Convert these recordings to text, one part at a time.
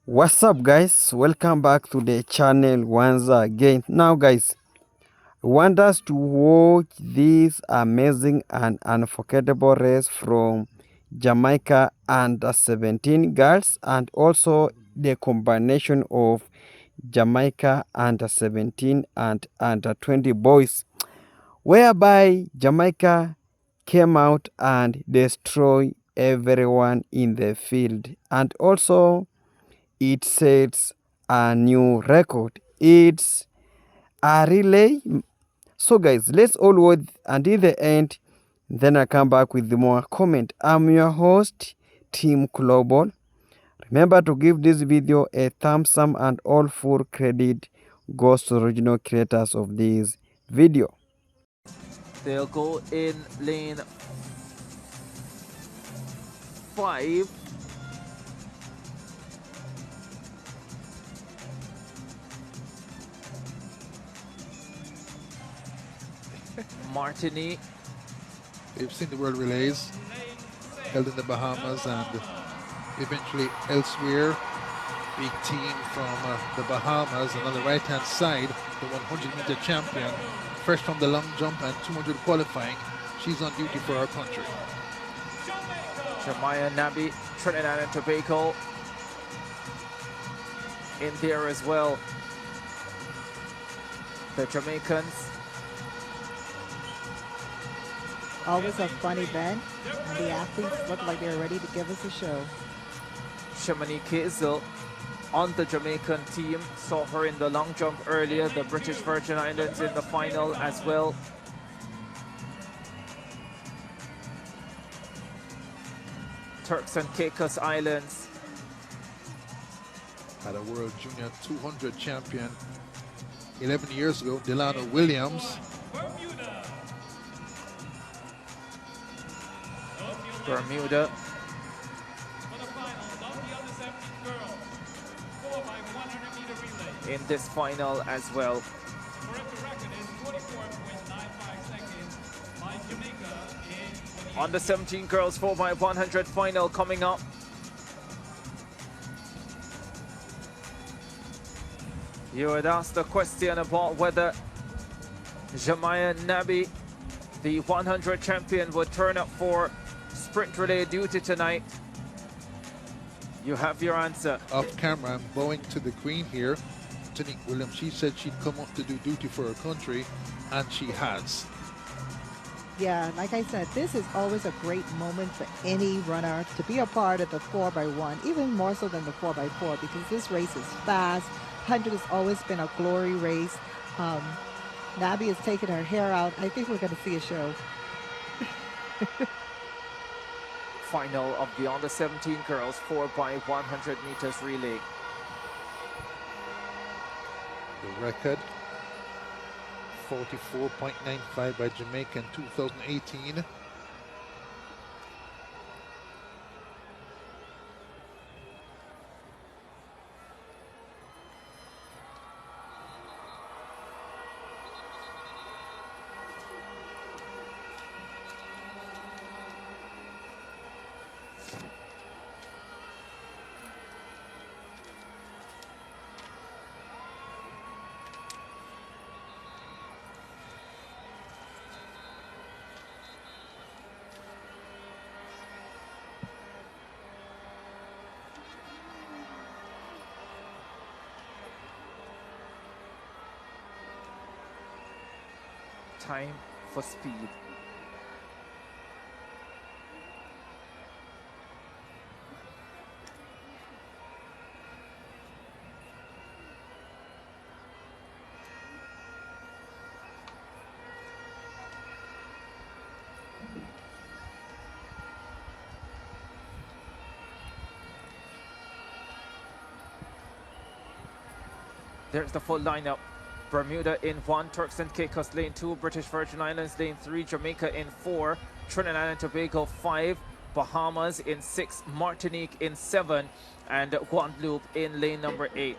What's up, guys? Welcome back to the channel once again. Now, guys, I want us to watch this amazing and unforgettable race from Jamaica under 17 girls and also the combination of Jamaica under 17 and under 20 boys, whereby Jamaica came out and destroyed everyone in the field, and also it sets a new record. It's a relay. So, guys, let's all watch until the end. Then I come back with more comment. I'm your host, Team Global. Remember to give this video a thumbs up, and all full credit goes to original creators of this video. They'll go in lane 5. Martini. We've seen the World Relays held in the Bahamas and eventually elsewhere. Big team from the Bahamas, and on the right-hand side, the 100-meter champion, fresh from the long jump and 200 qualifying. She's on duty for our country. Jemiah Nabi, Trinidad and Tobago in there as well. The Jamaicans. Always a fun event, and the athletes look like they're ready to give us a show. Shamani Kizel on the Jamaican team. Saw her in the long jump earlier. The British Virgin Islands in the final as well. Turks and Caicos Islands. Had a World Junior 200 champion 11 years ago, Delano Williams. Bermuda. In this final as well. On the 17 girls 4x100 final coming up. You had asked the question about whether Jemiah Nabi, the 100 champion, would turn up for sprint relay duty tonight. You have your answer. Off camera, I'm bowing to the Queen here, Tanique Williams. She said she'd come up to do duty for her country, and she has. Yeah, like I said, this is always a great moment for any runner to be a part of the 4x1, even more so than the 4x4, because this race is fast. 100 has always been a glory race. Nabi has taken her hair out. I think we're going to see a show. Final of the under 17 girls 4x100 meters relay. The record 44.95 by Jamaica in 2018. Time for speed. There's the full lineup. Bermuda in 1, Turks and Caicos lane 2, British Virgin Islands lane 3, Jamaica in 4, Trinidad and Tobago 5, Bahamas in 6, Martinique in 7, and Guadeloupe in lane number 8.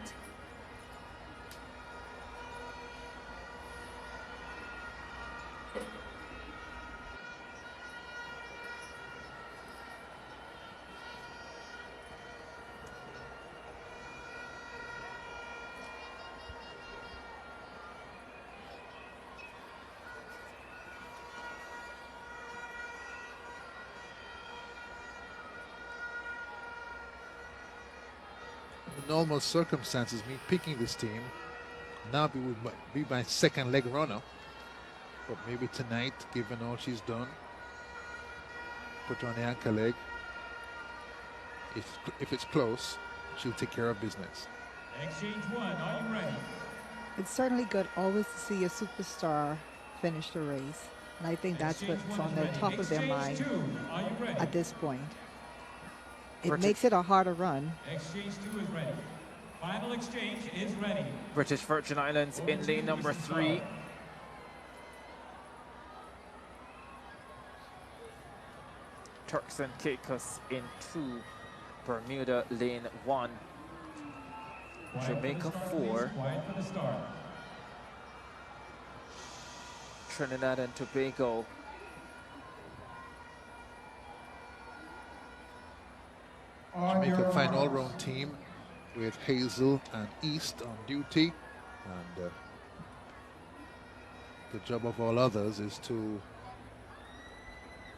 under normal circumstances, me picking this team, now would be my second leg runner. But maybe tonight, given all she's done, put her on the anchor leg. If it's close, she'll take care of business. Exchange 1, are you ready? It's certainly good always to see a superstar finish the race. And I think that's what's on the top of their mind at this point. It makes it a harder run. Exchange 2 is ready. Final exchange is ready. British Virgin Islands in lane number 3. Turks and Caicos in 2. Bermuda lane 1. Jamaica 4. Trinidad and Tobago. Jamaica fine all-round team with Hazel and East on duty, and the job of all others is to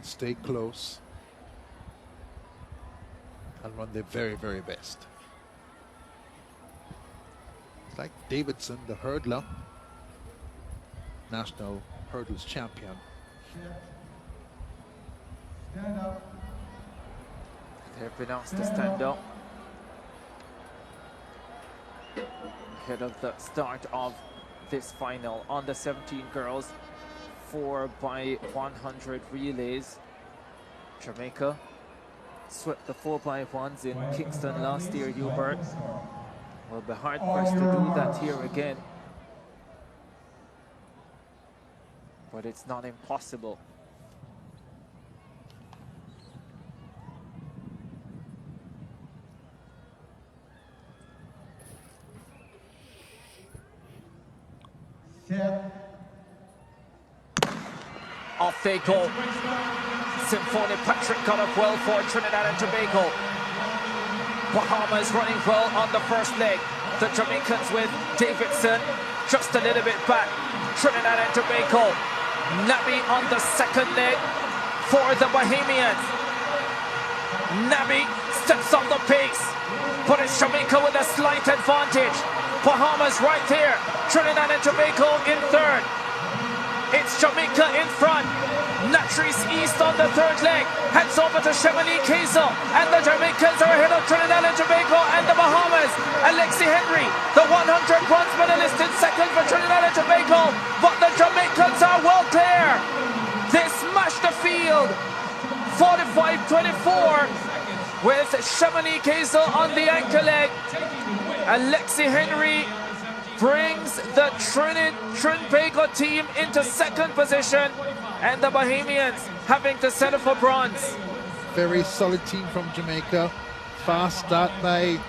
stay close and run their very, very best. It's like Davidson, the hurdler, national hurdles champion. Stand up. They've been asked to stand up ahead of the start of this final. Under 17 girls, 4x100 relays. Jamaica swept the 4x1s in Kingston last year, Hubert. Will be hard pressed to do that here again, but it's not impossible. Off they go. Symphony Patrick got up well for Trinidad and Tobago. Bahamas running well on the first leg. The Jamaicans with Davidson just a little bit back. Trinidad and Tobago. Nabi on the second leg for the Bahamians. Nabi steps up the pace, but it's Jamaica with a slight advantage. Bahamas right there. Trinidad and Tobago in third. It's Jamaica in front. Latrice East on the third leg. Heads over to Chevalier Kazel. And the Jamaicans are ahead of Trinidad and Tobago and the Bahamas. Alexi Henry, the 100 bronze medalist in second for Trinidad and Tobago. But the Jamaicans are well clear. They smash the field. 45-24 with Chevalier Kazel on the anchor leg. Alexi Henry brings the Trinbago team into second position, and the Bahamians having to settle for bronze. Very solid team from Jamaica. Fast start by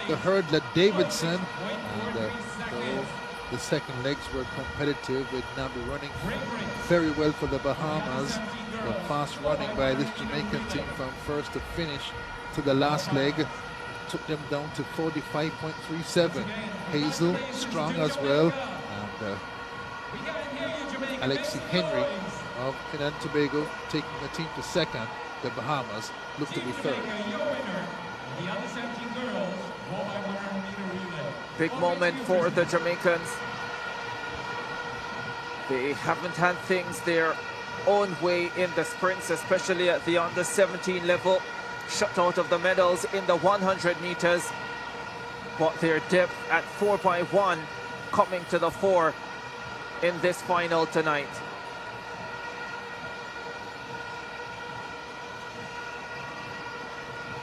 the hurdler Davidson, and the second legs were competitive with Nabi running very well for the Bahamas. The fast running by this Jamaican team from first to finish to the last leg took them down to 45.37. Hazel strong as well, and Alexi Henry of Trinidad and Tobago taking the team to second. The Bahamas look to be third. Big moment for the Jamaicans. They haven't had things their own way in the sprints, especially at the under 17 level. Shut out of the medals in the 100 meters, but their depth at 4x1 coming to the fore in this final tonight.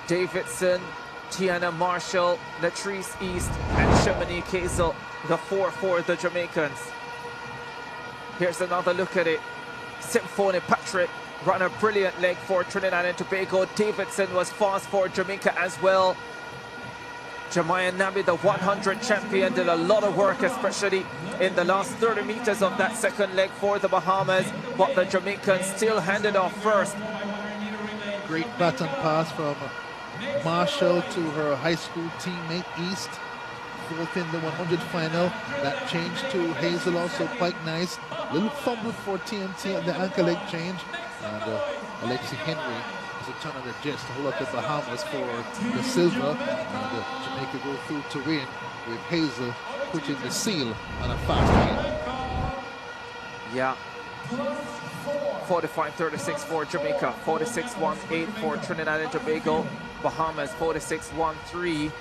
Davidson, Tiana Marshall, Latrice East, and Chemini Kazel, the four for the Jamaicans. Here's another look at it. Symphony Patrick ran a brilliant leg for Trinidad and Tobago. Davidson was fast for Jamaica as well. Jemiah Nabi, the 100 champion, did a lot of work, especially in the last 30 meters of that second leg for the Bahamas, but the Jamaicans still handed off first. Great baton pass from Marshall to her high school teammate East. Fourth in the 100 final. That change to Hazel also quite nice. Little fumble for TNT at the anchor leg change. And Alexi Henry is a turn on the jets to hold up the Bahamas for the silver. And Jamaica go through to win, with Hazel putting the seal on a fast win. Yeah. 45-36 for Jamaica, 46-18 for Trinidad and Tobago, Bahamas 46-13,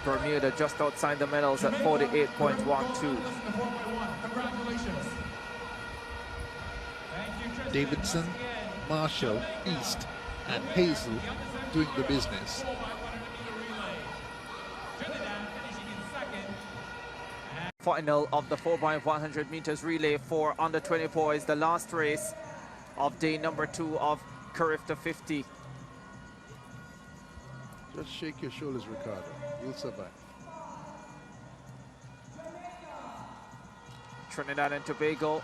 Bermuda just outside the medals at 48.12. Congratulations. Davidson, Marshall, East, and Hazel doing the business. Final of the 4x100 meters relay for under 20 boys, the last race of day number 2 of Carifta 50. Just shake your shoulders, Ricardo. You'll survive. Trinidad and Tobago.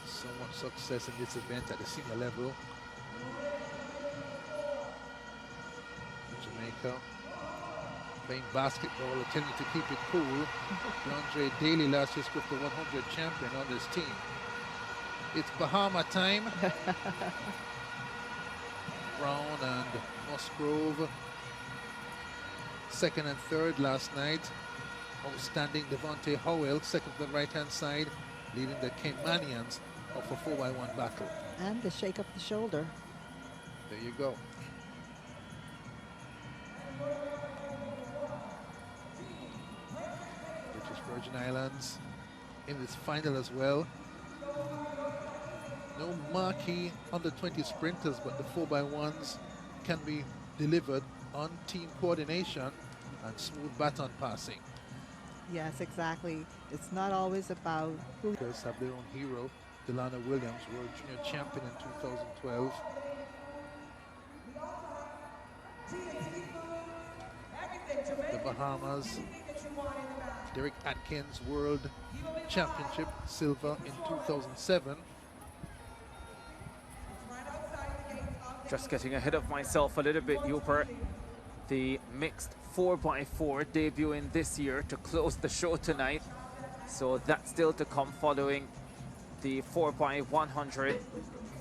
So much success in this event at the senior level. Jamaica playing basketball, attempting to keep it cool. DeAndre Daly, last year's Carifta 100 champion on this team. It's Bahama time. Brown and Musgrove, second and third last night. Outstanding Devontae Howell, second to the right-hand side, leading the Caymanians of a 4x1 battle. And the shake up the shoulder. There you go. British Virgin Islands in this final as well. No marquee under 20 sprinters, but the 4x1s can be delivered on team coordination and smooth baton passing. Yes, exactly. It's not always about who. Have their own hero, Delana Williams, world junior champion in 2012. The Bahamas, Derek Atkins, world championship silver in 2007. Just getting ahead of myself a little bit, Hubert. The mixed 4x4 debuting this year to close the show tonight. So that's still to come, following the 4x100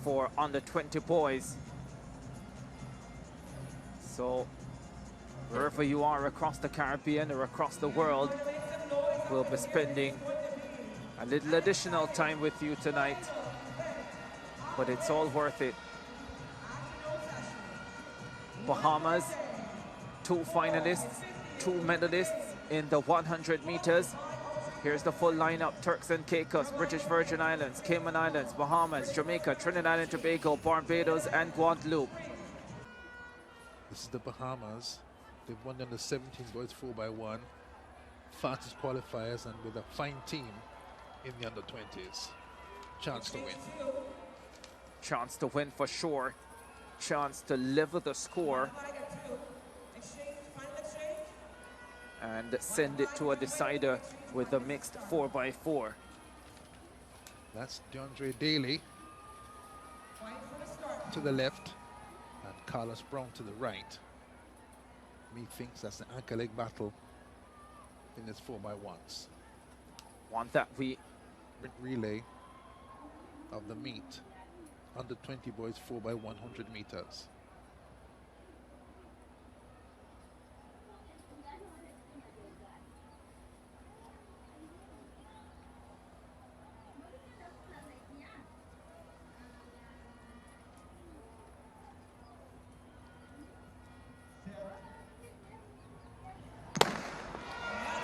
for under 20 boys. So wherever you are across the Caribbean or across the world, we'll be spending a little additional time with you tonight. But it's all worth it. Bahamas, 2 finalists, 2 medalists in the 100 meters. Here's the full lineup: Turks and Caicos, British Virgin Islands, Cayman Islands, Bahamas, Jamaica, Trinidad and Tobago, Barbados and Guadeloupe. This is the Bahamas. They've won under 17 boys 4x1. Fastest qualifiers and with a fine team in the under 20s. Chance to win. Chance to win for sure. Chance to level the score and send it to a decider with the mixed 4x4. That's DeAndre Daly to the left and Carlos Brown to the right. Me thinks that's the anchor leg battle in this 4x1s. One that we relay of the meet. Under 20 boys 4x100 meters.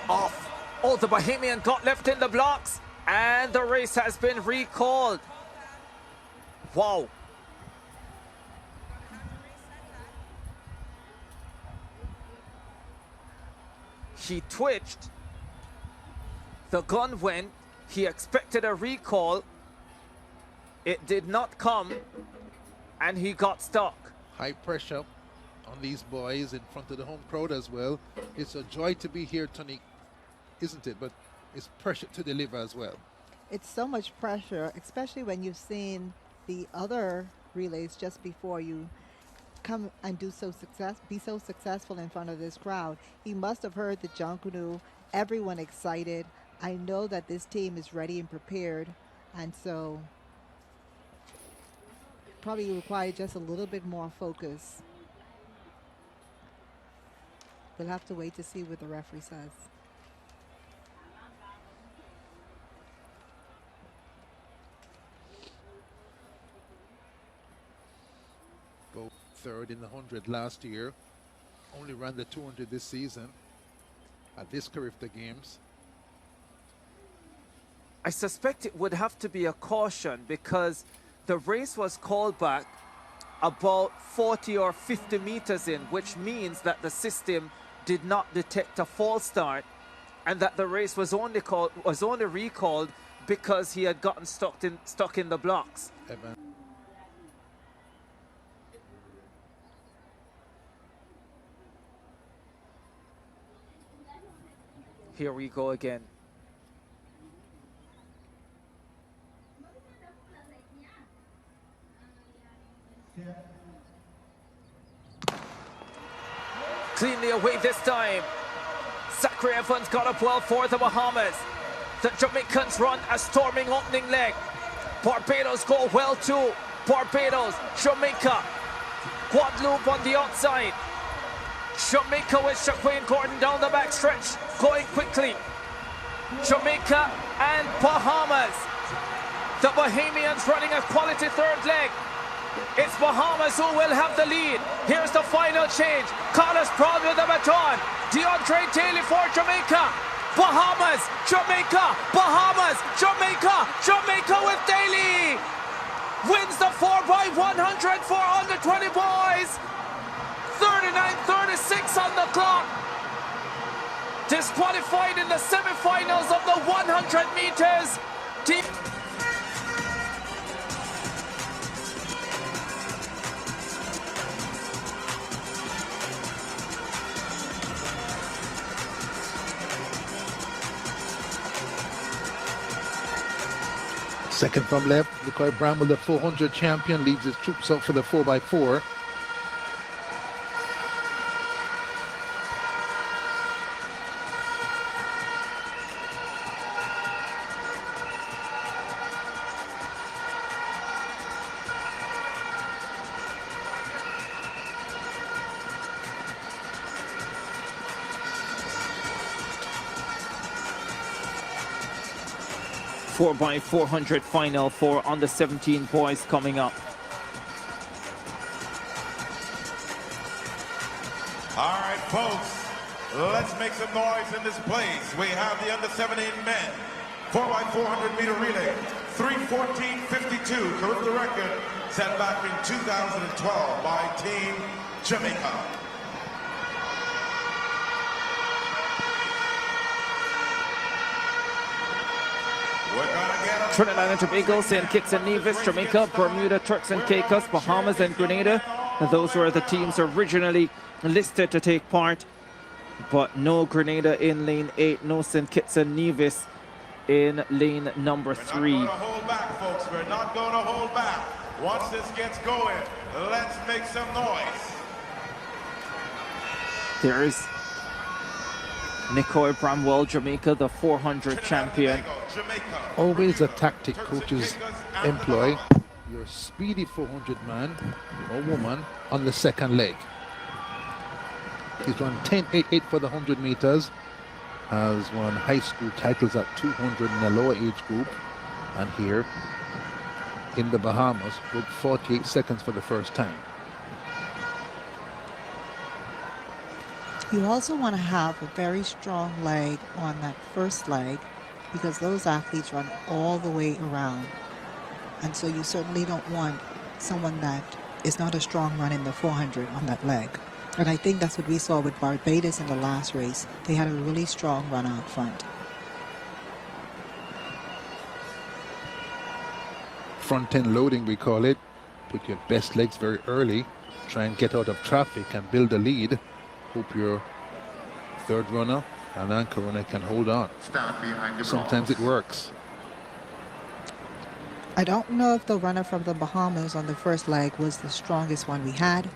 off. Oh, the Bahamian got left in the blocks and the race has been recalled. Wow. He twitched. The gun went. He expected a recall. It did not come and he got stuck. High pressure on these boys in front of the home crowd as well. It's a joy to be here, Tony, isn't it? But it's pressure to deliver as well. It's so much pressure, especially when you've seen the other relays just before you come and be so successful in front of this crowd. He must have heard the Jonkunu, everyone excited. I know that this team is ready and prepared, and so probably require just a little bit more focus. We'll have to wait to see what the referee says. Both third in the 100 last year. Only ran the 200 this season at this Carifta Games. I suspect it would have to be a caution because the race was called back about 40 or 50 meters in, which means that the system did not detect a false start and that the race was only recalled because he had gotten stuck in the blocks. Evan. Here we go again. Cleanly away this time. Zachary Evans got up well for the Bahamas. The Jamaicans run a storming opening leg. Barbados go well too. Barbados, Jamaica. Guadeloupe on the outside. Jamaica with Shaquille Gordon down the backstretch, going quickly. Jamaica and Bahamas. The Bahamians running a quality third leg. It's Bahamas who will have the lead. Here's the final change. Carlos Brown with the baton. DeAndre Daly for Jamaica. Bahamas, Jamaica, Bahamas, Jamaica, Jamaica with Daly. Wins the 4x100 for under 20 boys. 39-36 on the clock. Disqualified in the semifinals of the 100 meters. Second from left, Nicoy Bramble, the 400 champion, leaves his troops out for the 4x4. Four by 400 final for under 17 boys coming up. All right, folks, let's make some noise in this place. We have the under 17 men 4x400 meter relay 3:14.52, Caribbean record set back in 2012 by Team Jamaica. Trinidad and Tobago, St. Kitts and Nevis, Jamaica, Bermuda, Turks and Caicos, Bahamas and Grenada. And those were the teams originally listed to take part. But no Grenada in lane 8, no St. Kitts and Nevis in lane number 3. We're not going to hold back, folks. We're not going to hold back. Once this gets going, let's make some noise. There's Nicoy Bramwell, Jamaica, the 400 champion. Always a tactic coaches employ. Your speedy 400 man or woman on the second leg. He's run 10.88 for the 100 meters. Has won high school titles at 200 in the lower age group. And here in the Bahamas, with 48 seconds for the first time. You also want to have a very strong leg on that first leg because those athletes run all the way around. And so you certainly don't want someone that is not a strong run in the 400 on that leg. And I think that's what we saw with Barbados in the last race. They had a really strong run out front. Front end loading, we call it. Put your best legs very early. Try and get out of traffic and build a lead. Hope your third runner and anchor runner can hold on. Sometimes it works. I don't know if the runner from the Bahamas on the first leg was the strongest one we had,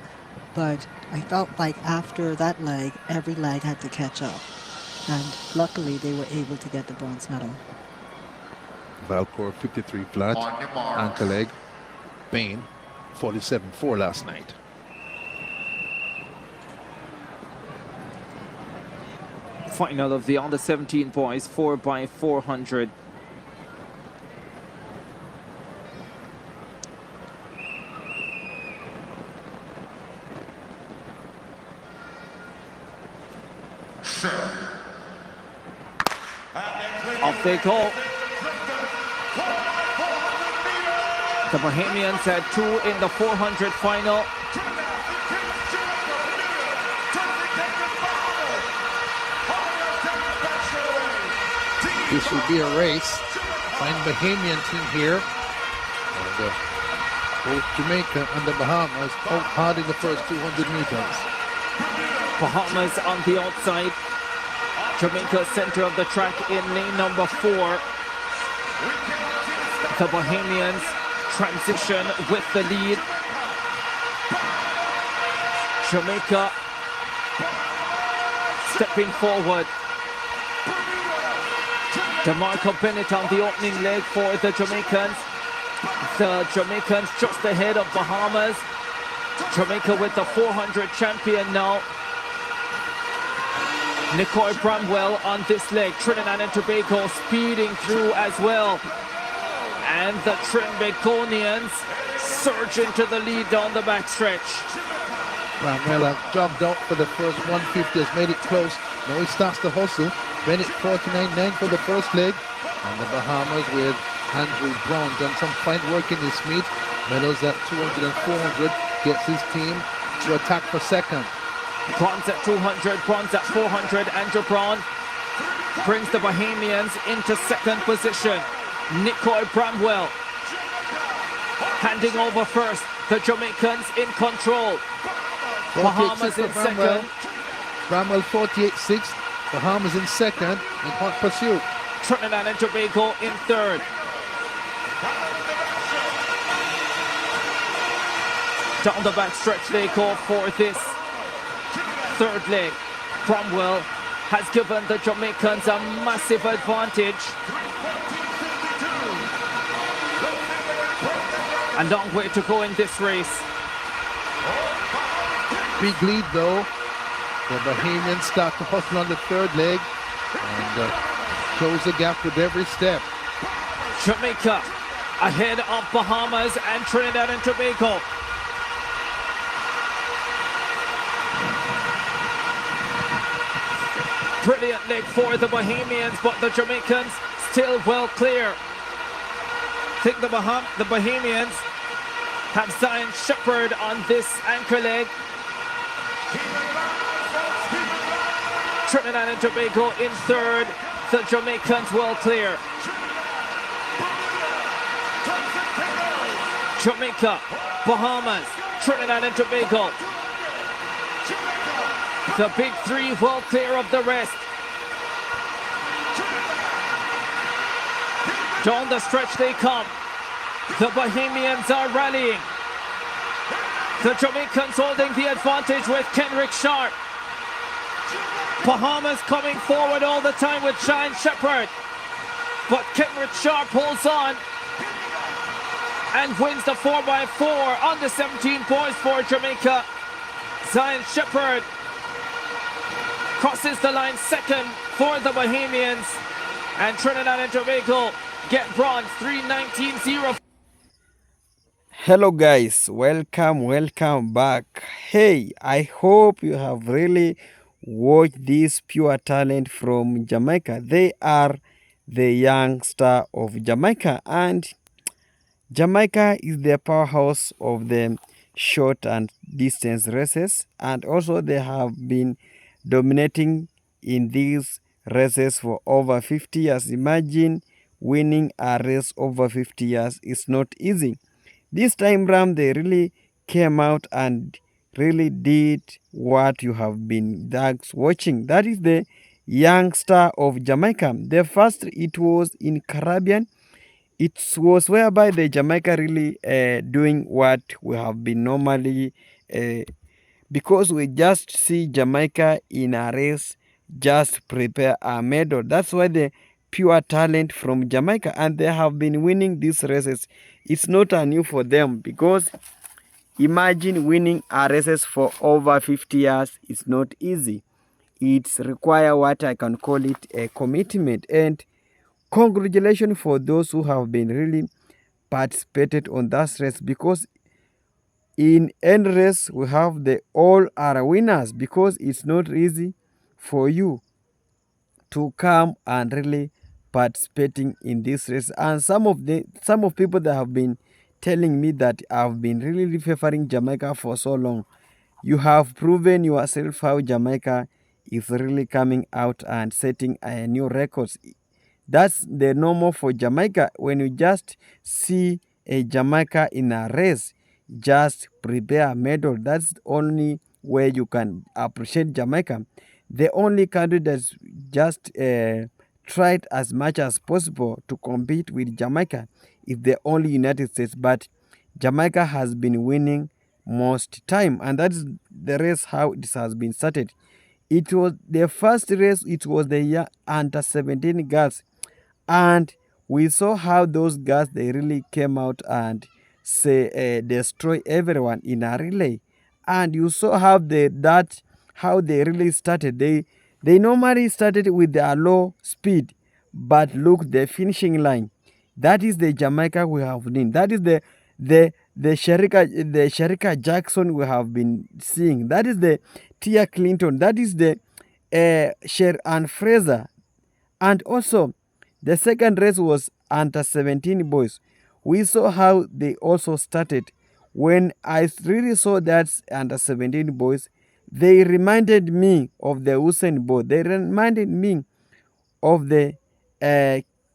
but I felt like after that leg, every leg had to catch up. And luckily, they were able to get the bronze medal. Valcourt 53 flat, anchor leg. Bain 47.4 last night. Final of the under 17 boys 4x400. Off they go. The Bahamians had 2 in the 400 final. This will be a race. Fine Bahamian team here. And, both Jamaica and the Bahamas out hard in the first 200 meters. Bahamas on the outside. Jamaica center of the track in lane number 4. The Bahamians transition with the lead. Jamaica stepping forward. DeMarco Bennett on the opening leg for the Jamaicans. The Jamaicans just ahead of Bahamas. Jamaica with the 400 champion now. Nicoy Bramwell on this leg. Trinidad and Tobago speeding through as well. And the Trinbagonians surge into the lead down the backstretch. Bramwell has jogged out for the first 150, has made it close. Now he starts to hustle. Bennett 49.9 for the first leg. And the Bahamas with Andrew Brown done some fine work in this meet. Medals at 200 and 400. Gets his team to attack for second. Bronze at 200, bronze at 400. Andrew Brown brings the Bahamians into second position. Nicoy Bramwell handing over first. The Jamaicans in control. Bahamas in second. Bramwell 48.6. Bahamas in second in hot pursuit. Trinidad and Tobago in third. Down the backstretch they go for this third leg. Cromwell has given the Jamaicans a massive advantage. A long way to go in this race. Big lead though. The Bahamians start to hustle on the third leg and close the gap with every step. Jamaica ahead of Bahamas and Trinidad and Tobago. Brilliant leg for the Bahamians, but the Jamaicans still well clear. I think the Bahamians have Zion Shepherd on this anchor leg. Trinidad and Tobago in third. The Jamaicans well clear. Jamaica, Bahamas, Trinidad and Tobago. The big three well clear of the rest. Down the stretch they come. The Bahamians are rallying. The Jamaicans holding the advantage with Kenrick Sharp. Bahamas coming forward all the time with Shine Shepherd. But Kenrick Sharp holds on and wins the 4x4 on the 17 points for Jamaica. Zion Shepherd crosses the line second for the Bahamians, and Trinidad and Tobago get bronze 3:19.0. Hello guys, welcome back. Hey, I hope you have really watched this pure talent from Jamaica. They are the young star of Jamaica, and Jamaica is the powerhouse of the short and distance races, and also they have been dominating in these races for over 50 years. Imagine winning a race over 50 years is not easy. This time round they really came out and really did what you have been watching. That is the young star of Jamaica. The first it was in Caribbean. It was whereby the Jamaica really doing what we have been normally because we just see Jamaica in a race, just prepare a medal. That's why the pure talent from Jamaica, and they have been winning these races. It's not a new for them because Imagine winning a races for over 50 years. It's not easy. It's require what I can call it a commitment. And congratulations for those who have been really participated on that race, because in end race we have the all are winners, because it's not easy for you to come and really participating in this race. And some of people that have been telling me that I've been really favoring Jamaica for so long, you have proven yourself how Jamaica is really coming out and setting a new records. That's the normal for Jamaica. When you just see a Jamaica in a race, just prepare a medal. That's the only way you can appreciate Jamaica. The only country that's just tried as much as possible to compete with Jamaica is the only United States. But Jamaica has been winning most time, and that's the race how it has been started. It was the first race, it was the year under 17 girls, and we saw how those girls they really came out and say destroy everyone in a relay. And you saw how they really started. They normally started with their low speed, but look the finishing line. That is the Jamaica we have been. That is the Sherika Jackson we have been seeing. That is the Tia Clinton. That is the Sher and Fraser. And also, the second race was under 17 boys. We saw how they also started. When I really saw that under 17 boys, they reminded me of the Usain Bolt. They reminded me of the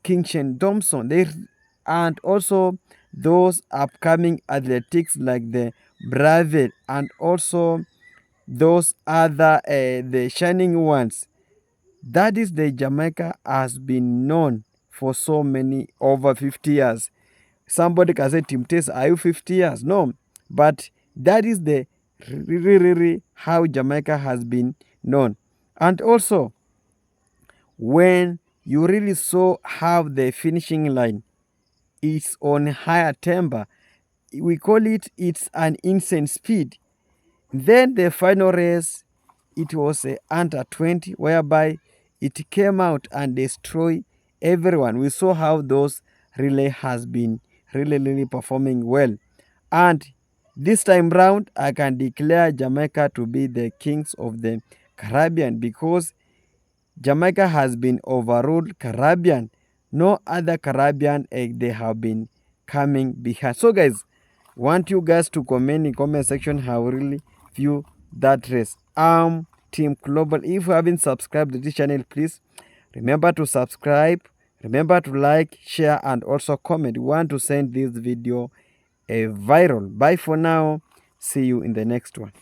Kingston Thompson. And also those upcoming athletics like the Brave, and also those other the shining ones. That is the Jamaica has been known for so many over 50 years. Somebody can say, Tim Tace, are you 50 years? No. But that is the really how Jamaica has been known. And also, when you really saw how the finishing line is on higher temper, we call it's an insane speed. Then the final race, it was a under 20, whereby it came out and destroyed everyone. We saw how those relay has been really performing well. And this time round, I can declare Jamaica to be the kings of the Caribbean, because Jamaica has been overruled Caribbean. No other Caribbean they have been coming behind. So guys, want you guys to comment in comment section how really view that race. Team Global. If you haven't subscribed to this channel, please remember to subscribe, remember to like, share, and also comment. We want to send this video a viral. Bye for now. See you in the next one.